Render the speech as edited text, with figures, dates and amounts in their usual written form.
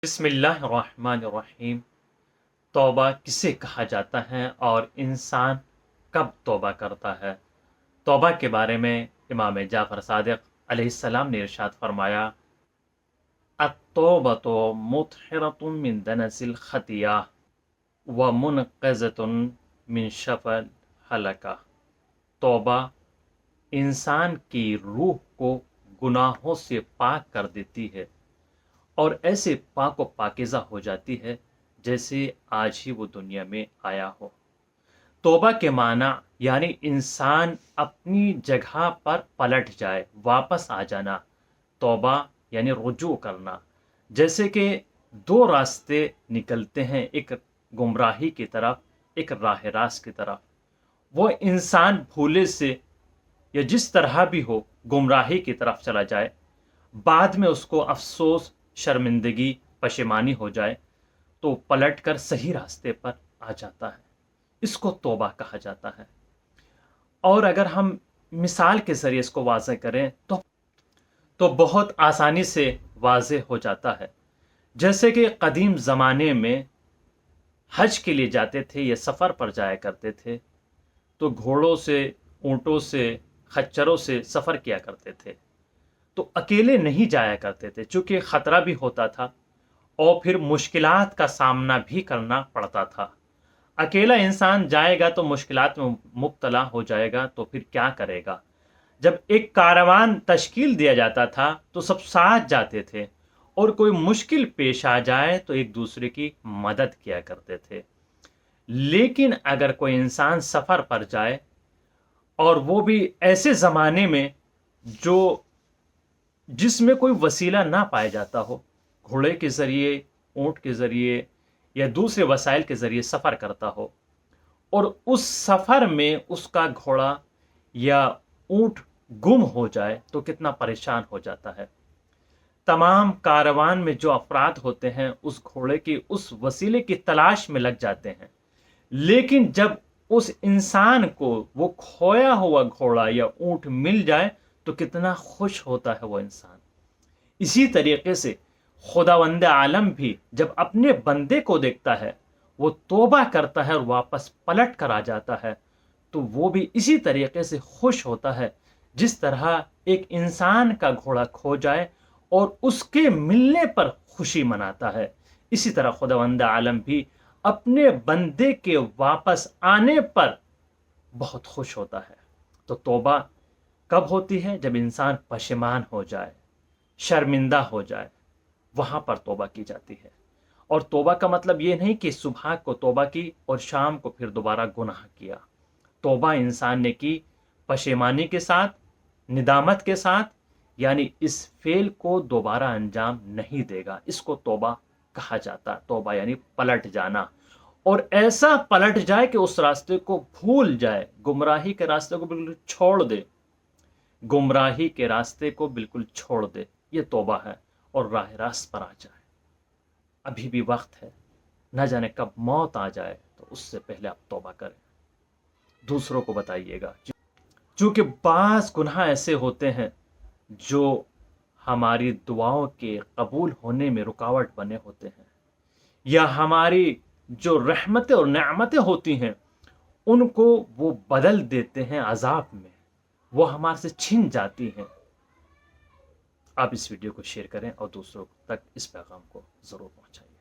بسم اللہ الرحمن الرحیم۔ توبہ کسے کہا جاتا ہے اور انسان کب توبہ کرتا ہے؟ توبہ کے بارے میں امام جعفر صادق علیہ السلام نے ارشاد فرمایا، التوبۃ مطہرۃ من دنس الخطیہ ومنقذۃ من شر الہلکہ۔ توبہ انسان کی روح کو گناہوں سے پاک کر دیتی ہے اور ایسے پاک و پاکیزہ ہو جاتی ہے جیسے آج ہی وہ دنیا میں آیا ہو۔ توبہ کے معنی یعنی انسان اپنی جگہ پر پلٹ جائے، واپس آ جانا۔ توبہ یعنی رجوع کرنا۔ جیسے کہ دو راستے نکلتے ہیں، ایک گمراہی کی طرف، ایک راہ راست کی طرف۔ وہ انسان بھولے سے یا جس طرح بھی ہو گمراہی کی طرف چلا جائے، بعد میں اس کو افسوس، شرمندگی، پشیمانی ہو جائے تو پلٹ کر صحیح راستے پر آ جاتا ہے۔ اس کو توبہ کہا جاتا ہے۔ اور اگر ہم مثال کے ذریعے اس کو واضح کریں تو بہت آسانی سے واضح ہو جاتا ہے۔ جیسے کہ قدیم زمانے میں حج کے لیے جاتے تھے یا سفر پر جایا کرتے تھے تو گھوڑوں سے، اونٹوں سے، خچروں سے سفر کیا کرتے تھے، تو اکیلے نہیں جایا کرتے تھے چونکہ خطرہ بھی ہوتا تھا اور پھر مشکلات کا سامنا بھی کرنا پڑتا تھا۔ اکیلا انسان جائے گا تو مشکلات میں مبتلا ہو جائے گا، تو پھر کیا کرے گا؟ جب ایک کاروان تشکیل دیا جاتا تھا تو سب ساتھ جاتے تھے اور کوئی مشکل پیش آ جائے تو ایک دوسرے کی مدد کیا کرتے تھے۔ لیکن اگر کوئی انسان سفر پر جائے اور وہ بھی ایسے زمانے میں جس میں کوئی وسیلہ نہ پایا جاتا ہو، گھوڑے کے ذریعے، اونٹ کے ذریعے یا دوسرے وسائل کے ذریعے سفر کرتا ہو، اور اس سفر میں اس کا گھوڑا یا اونٹ گم ہو جائے تو کتنا پریشان ہو جاتا ہے۔ تمام کاروان میں جو افراد ہوتے ہیں اس گھوڑے کی، اس وسیلے کی تلاش میں لگ جاتے ہیں، لیکن جب اس انسان کو وہ کھویا ہوا گھوڑا یا اونٹ مل جائے تو کتنا خوش ہوتا ہے وہ انسان۔ اسی طریقے سے خداوند عالم بھی جب اپنے بندے کو دیکھتا ہے، وہ توبہ کرتا ہے اور واپس پلٹ کر آ جاتا ہے، تو وہ بھی اسی طریقے سے خوش ہوتا ہے جس طرح ایک انسان کا گھوڑا کھو جائے اور اس کے ملنے پر خوشی مناتا ہے۔ اسی طرح خداوند عالم بھی اپنے بندے کے واپس آنے پر بہت خوش ہوتا ہے۔ تو توبہ کب ہوتی ہے؟ جب انسان پشیمان ہو جائے، شرمندہ ہو جائے، وہاں پر توبہ کی جاتی ہے۔ اور توبہ کا مطلب یہ نہیں کہ صبح کو توبہ کی اور شام کو پھر دوبارہ گناہ کیا۔ توبہ انسان نے کی پشیمانی کے ساتھ، ندامت کے ساتھ، یعنی اس فعل کو دوبارہ انجام نہیں دے گا۔ اس کو توبہ کہا جاتا ہے۔ توبہ یعنی پلٹ جانا، اور ایسا پلٹ جائے کہ اس راستے کو بھول جائے، گمراہی کے راستے کو بالکل چھوڑ دے، گمراہی کے راستے کو بالکل چھوڑ دے، یہ توبہ ہے، اور راہ راست پر آ جائے۔ ابھی بھی وقت ہے، نہ جانے کب موت آ جائے، تو اس سے پہلے آپ توبہ کریں، دوسروں کو بتائیے گا۔ چونکہ بعض گناہ ایسے ہوتے ہیں جو ہماری دعاؤں کے قبول ہونے میں رکاوٹ بنے ہوتے ہیں، یا ہماری جو رحمتیں اور نعمتیں ہوتی ہیں ان کو وہ بدل دیتے ہیں عذاب میں، وہ ہمارے سے چھن جاتی ہیں۔ آپ اس ویڈیو کو شیئر کریں اور دوسروں تک اس پیغام کو ضرور پہنچائیں۔